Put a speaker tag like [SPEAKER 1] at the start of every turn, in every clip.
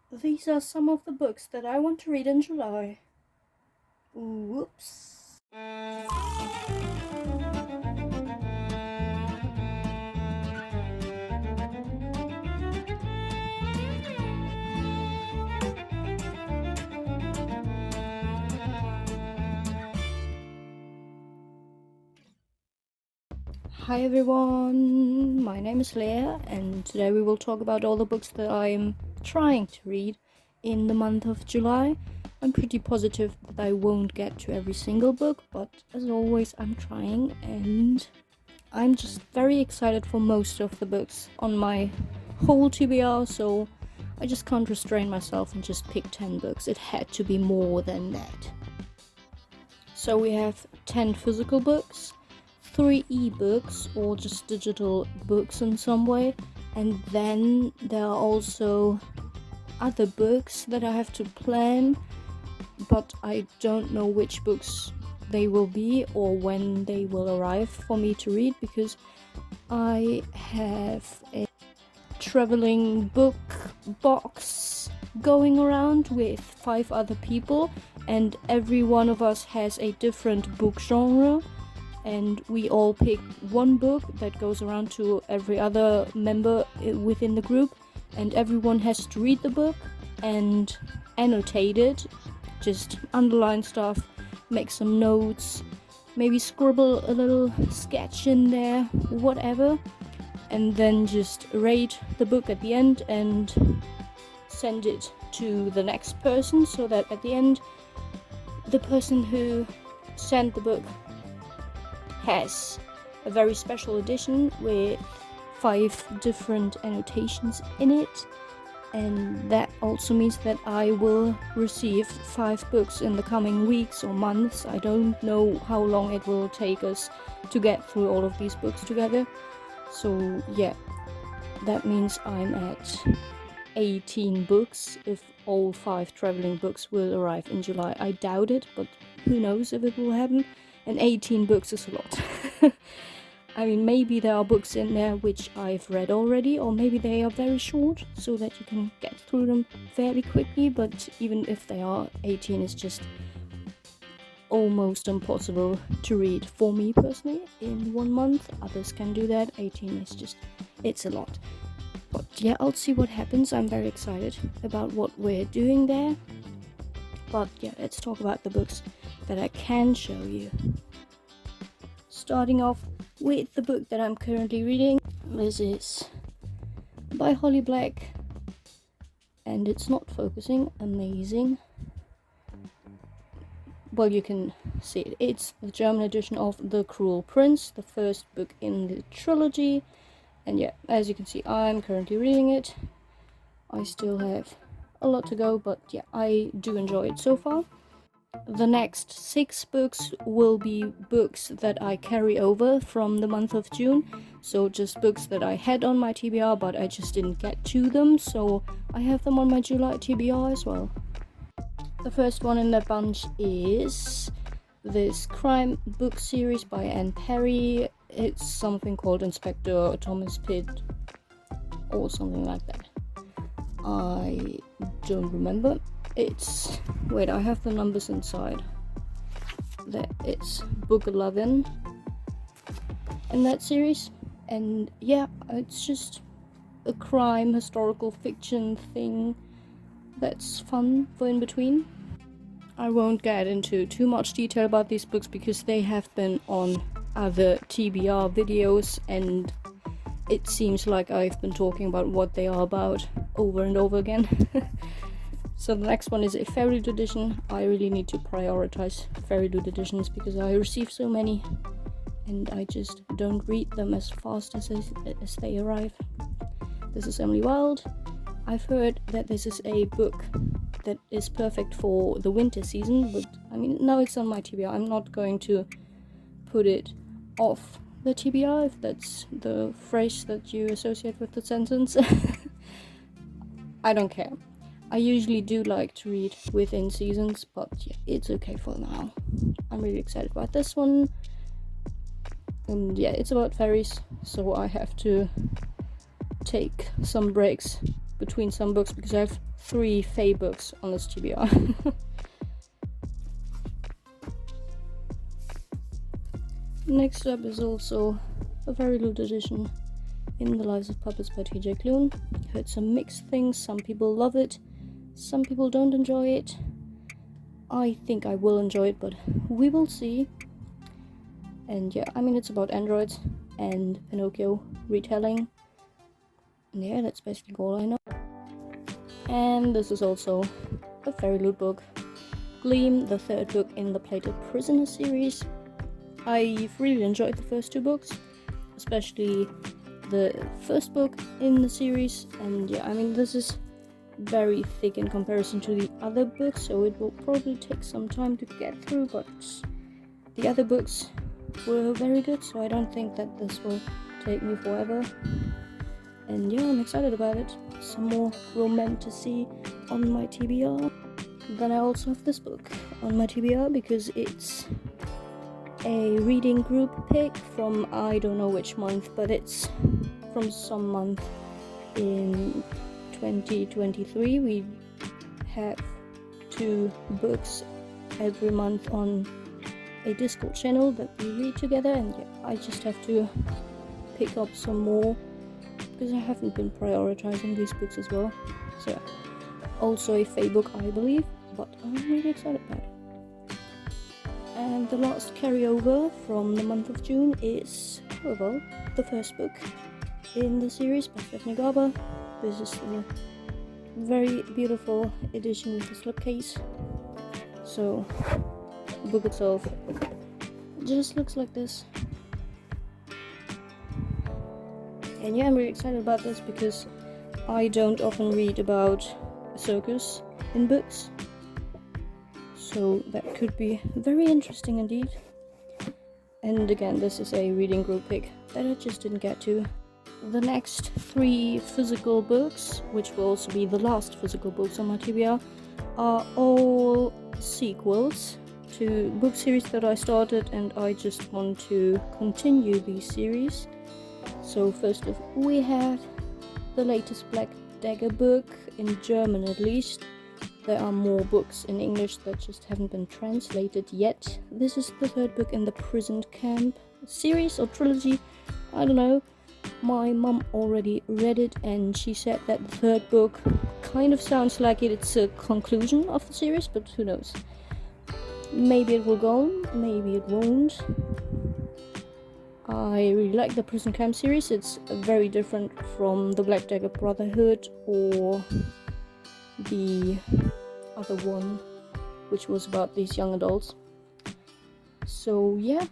[SPEAKER 1] These are some of the books that I want to read in July. Whoops. Hi everyone, my name is Leah, and today we will talk about all the books that I'm trying to read in the month of July. I'm pretty positive that I won't get to every single book, but as always, I'm trying, and I'm just very excited for most of the books on my whole TBR, so I just can't restrain myself and just pick 10 books. It had to be more than that. So we have 10 physical books, 3 ebooks or just digital books in some way, and then there are also other books that I have to plan, but I don't know which books they will be or when they will arrive for me to read, because I have a traveling book box going around with 5 other people, and every one of us has a different book genre, and we all pick one book that goes around to every other member within the group, and everyone has to read the book and annotate it, just underline stuff, make some notes, maybe scribble a little sketch in there, whatever, and then just rate the book at the end and send it to the next person, so that at the end the person who sent the book has a very special edition with 5 different annotations in it, and that also means that I will receive 5 books in the coming weeks or months. I don't know how long it will take us to get through all of these books together, so yeah, that means I'm at 18 books if all 5 traveling books will arrive in July. I doubt it, but who knows if it will happen. And 18 books is a lot. I mean, maybe there are books in there which I've read already, or maybe they are very short, so that you can get through them fairly quickly, but even if they are, 18 is just almost impossible to read for me personally in 1 month. Others can do that. 18 is just, it's a lot. But yeah, I'll see what happens. I'm very excited about what we're doing there. But yeah, let's talk about the books that I can show you. Starting off with the book that I'm currently reading. This is by Holly Black, and it's not focusing. Amazing. Well, you can see it. It's the German edition of The Cruel Prince, the first book in the trilogy. And yeah, as you can see, I'm currently reading it. I still have a lot to go, but yeah, I do enjoy it so far. The next 6 books will be books that I carry over from the month of June, so just books that I had on my TBR but I just didn't get to them, so I have them on my July TBR as well. The first one in that bunch is this crime book series by Anne Perry. It's something called Inspector Thomas Pitt or something like that. I don't remember. Wait, I have the numbers inside. That it's book 11 in that series, and yeah, it's just a crime historical fiction thing that's fun for in between. I won't get into too much detail about these books because they have been on other TBR videos, and it seems like I've been talking about what they are about over and over again. So the next one is a Fairy Loot edition. I really need to prioritize Fairy Loot editions because I receive so many and I just don't read them as fast as they arrive. This is Emily Wilde. I've heard that this is a book that is perfect for the winter season, but I mean, now it's on my TBR. I'm not going to put it off the TBR, if that's the phrase that you associate with the sentence. I don't care. I usually do like to read within seasons, but yeah, it's okay for now. I'm really excited about this one. And yeah, it's about fairies, so I have to take some breaks between some books because I have 3 Fae books on this TBR. Next up is also a very little edition, In the Lives of Puppets by TJ Klune. Heard some mixed things. Some people love it, some people don't enjoy it. I think I will enjoy it, but we will see. And yeah, I mean, it's about androids and Pinocchio retelling. And yeah, that's basically all I know. And this is also a very good book. Gleam, the 3rd book in the Plated Prisoner series. I've really enjoyed the first 2 books, especially the first book in the series. And yeah, I mean, this is very thick in comparison to the other books, so it will probably take some time to get through, but the other books were very good, so I don't think that this will take me forever. And yeah, I'm excited about it. Some more romantasy on my TBR. Then I also have this book on my TBR because it's a reading group pick from I don't know which month, but it's from some month in 2023. We have 2 books every month on a Discord channel that we read together, and yeah, I just have to pick up some more because I haven't been prioritizing these books as well. So yeah, also a Fae book, I believe, but I'm really excited about it. And the last carryover from the month of June is Carryovers, the first book in the series by Stephanie Garber. This is a very beautiful edition with a slipcase. So the book itself just looks like this. And yeah, I'm really excited about this because I don't often read about a circus in books. So that could be very interesting indeed. And again, this is a reading group pick that I just didn't get to. The next 3 physical books, which will also be the last physical books on my TBR, are all sequels to book series that I started, and I just want to continue these series. So first off, we have the latest Black Dagger book, in German at least. There are more books in English that just haven't been translated yet. This is the 3rd book in the Prison Camp series or trilogy, I don't know. My mum already read it and she said that the 3rd book kind of sounds like it's a conclusion of the series, but who knows. Maybe it will go on, maybe it won't. I really like the Prison Camp series. It's very different from the Black Dagger Brotherhood or the other one, which was about these young adults. So yeah,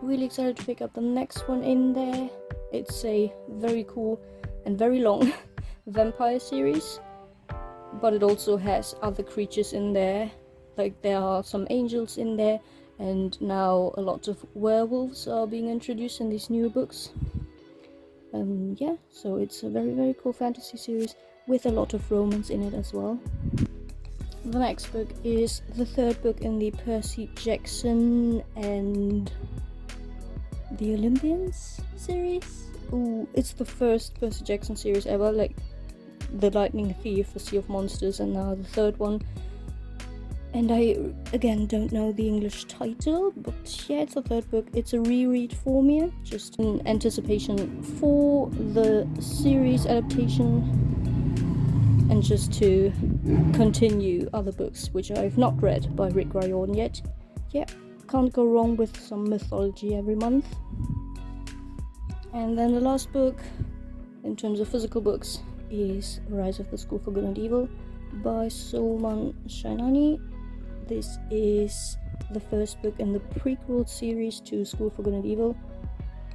[SPEAKER 1] really excited to pick up the next one in there. It's a very cool and very long vampire series, but it also has other creatures in there. Like there are some angels in there, and now a lot of werewolves are being introduced in these new books. Yeah, so it's a very, very cool fantasy series with a lot of romance in it as well. The next book is the 3rd book in the Percy Jackson and the Olympians series. Ooh, it's the first Percy Jackson series ever, like The Lightning Thief, The Sea of Monsters, and now the 3rd one. And I, again, don't know the English title, but yeah, it's the 3rd book. It's a reread for me, just in anticipation for the series adaptation, and just to continue other books, which I've not read by Rick Riordan yet. Yeah, can't go wrong with some mythology every month. And then the last book, in terms of physical books, is Rise of the School for Good and Evil by Solman Shainani. This is the first book in the prequel series to School for Good and Evil.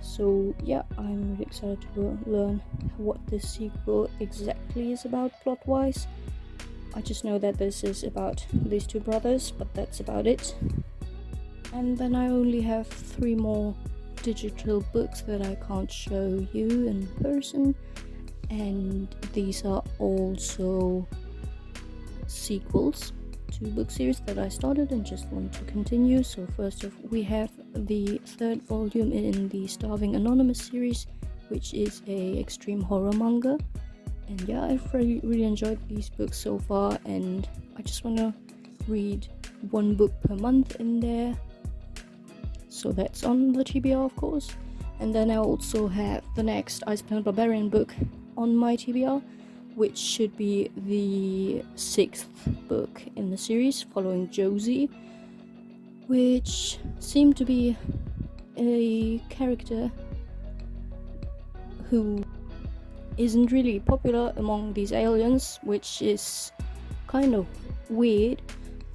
[SPEAKER 1] So yeah, I'm really excited to learn what this sequel exactly is about plot-wise. I just know that this is about these 2 brothers, but that's about it. And then I only have 3 more digital books that I can't show you in person, and these are also sequels to book series that I started and just want to continue. So first off, we have the 3rd volume in the Starving Anonymous series, which is a extreme horror manga. And yeah, I've really enjoyed these books so far, and I just want to read one book per month in there. So that's on the TBR, of course. And then I also have the next Ice Planet Barbarian book on my TBR, which should be the 6th book in the series, following Josie, which seemed to be a character who isn't really popular among these aliens, which is kind of weird.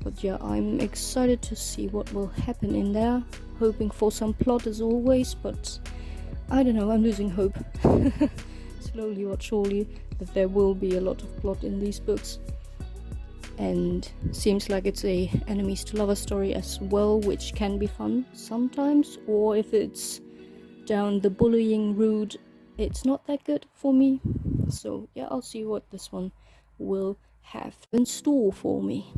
[SPEAKER 1] But yeah, I'm excited to see what will happen in there, hoping for some plot as always, but I don't know, I'm losing hope. Slowly but surely, that there will be a lot of plot in these books. And seems like it's a enemies to lovers story as well, which can be fun sometimes, or if it's down the bullying route, it's not that good for me. So yeah, I'll see what this one will have in store for me.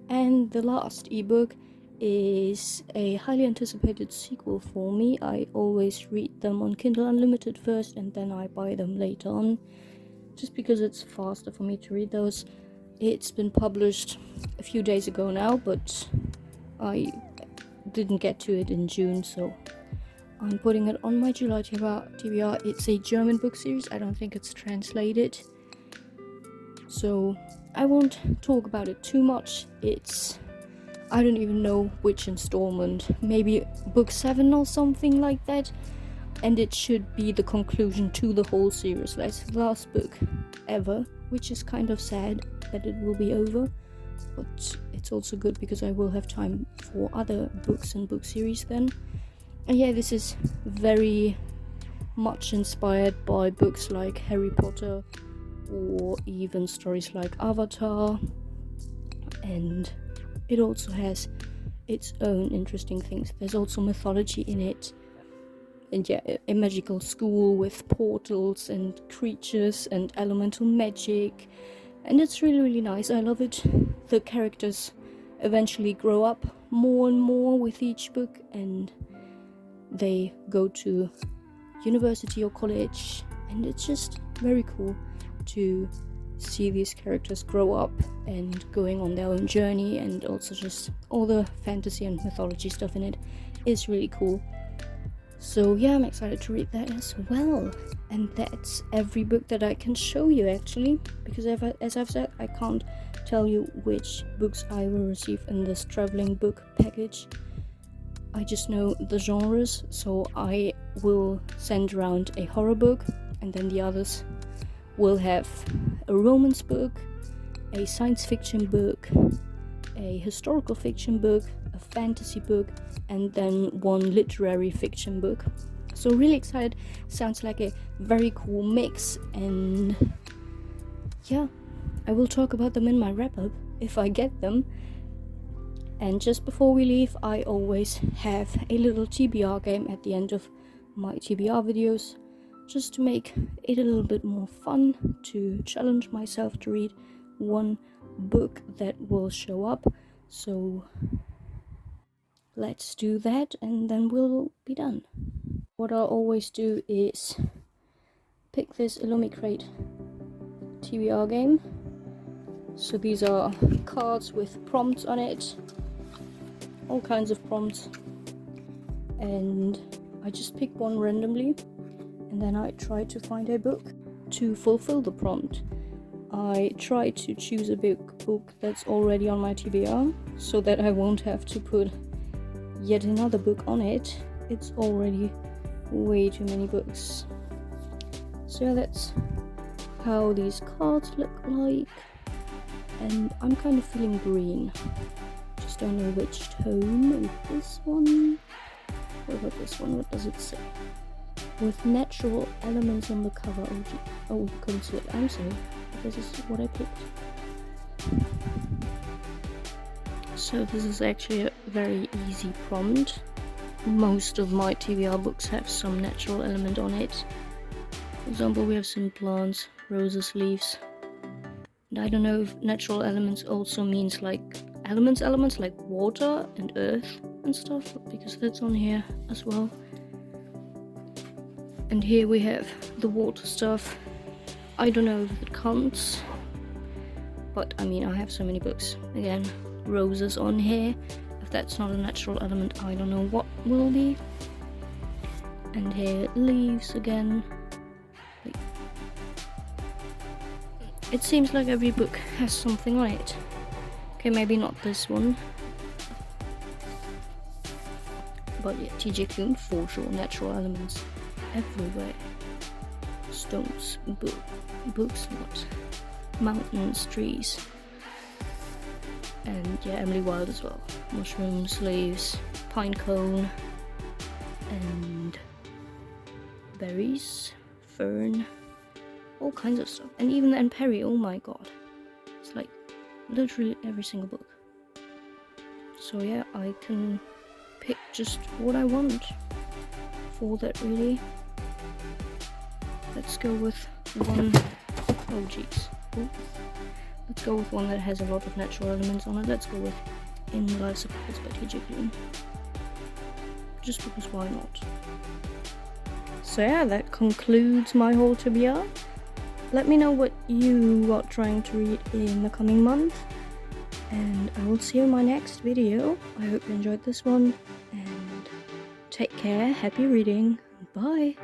[SPEAKER 1] And the last ebook is a highly anticipated sequel for me. I always read them on Kindle Unlimited first, and then I buy them later on, just because it's faster for me to read those. It's been published a few days ago now, but I didn't get to it in June, so I'm putting it on my July TBR. It's a German book series. I don't think it's translated, so I won't talk about it too much. I don't even know which installment, maybe book 7 or something like that, and it should be the conclusion to the whole series. That's the last book ever, which is kind of sad that it will be over, but it's also good because I will have time for other books and book series then. And yeah, this is very much inspired by books like Harry Potter, or even stories like Avatar, and it also has its own interesting things. There's also mythology in it, and yeah, a magical school with portals and creatures and elemental magic, and it's really, really nice. I love it. The characters eventually grow up more and more with each book, and they go to university or college, and it's just very cool to see these characters grow up and going on their own journey, and also just all the fantasy and mythology stuff in it is really cool. So yeah, I'm excited to read that as well. And that's every book that I can show you, actually, because as I've said, I can't tell you which books I will receive in this traveling book package. I just know the genres, so I will send around a horror book, and then the others will have a romance book, a science fiction book, a historical fiction book, a fantasy book, and then one literary fiction book. So really excited. Sounds like a very cool mix, and yeah, I will talk about them in my wrap-up if I get them. And just before we leave, I always have a little TBR game at the end of my TBR videos, just to make it a little bit more fun, to challenge myself to read one book that will show up. So let's do that, and then we'll be done. What I always do is pick this Illumicrate TBR game. So these are cards with prompts on it, all kinds of prompts, and I just pick one randomly, and then I try to find a book to fulfill the prompt. I try to choose a book that's already on my TBR, so that I won't have to put yet another book on it. It's already way too many books. So yeah, that's how these cards look like, and I'm kind of feeling green. Just don't know which tone. And this one, what about this one? What does it say? With natural elements on the cover. Oh, couldn't see it. I'm sorry. This is what I picked. So this is actually a very easy prompt. Most of my TBR books have some natural element on it. For example, we have some plants, roses, leaves. And I don't know if natural elements also means like elements like water and earth and stuff, because that's on here as well. And here we have the water stuff, I don't know if it counts, but I mean, I have so many books. Again, roses on here. If that's not a natural element, I don't know what will be. And here, leaves again. It seems like every book has something on it. Okay, maybe not this one. But yeah, TJ Klune, for sure. Natural elements everywhere. Stones, books, what? Mountains, trees. And yeah, Emily Wilde as well. Mushrooms, leaves, pine cone, and berries, fern, all kinds of stuff. And even the Anne Perry, oh my god. It's like literally every single book. So yeah, I can pick just what I want for that, really. Let's go with one. Oh jeez. Let's go with one that has a lot of natural elements on it. Let's go with In the Life Supports by TJ Klune. Just because why not? So yeah, that concludes my whole TBR. Let me know what you are trying to read in the coming month. And I will see you in my next video. I hope you enjoyed this one. And take care, happy reading, bye!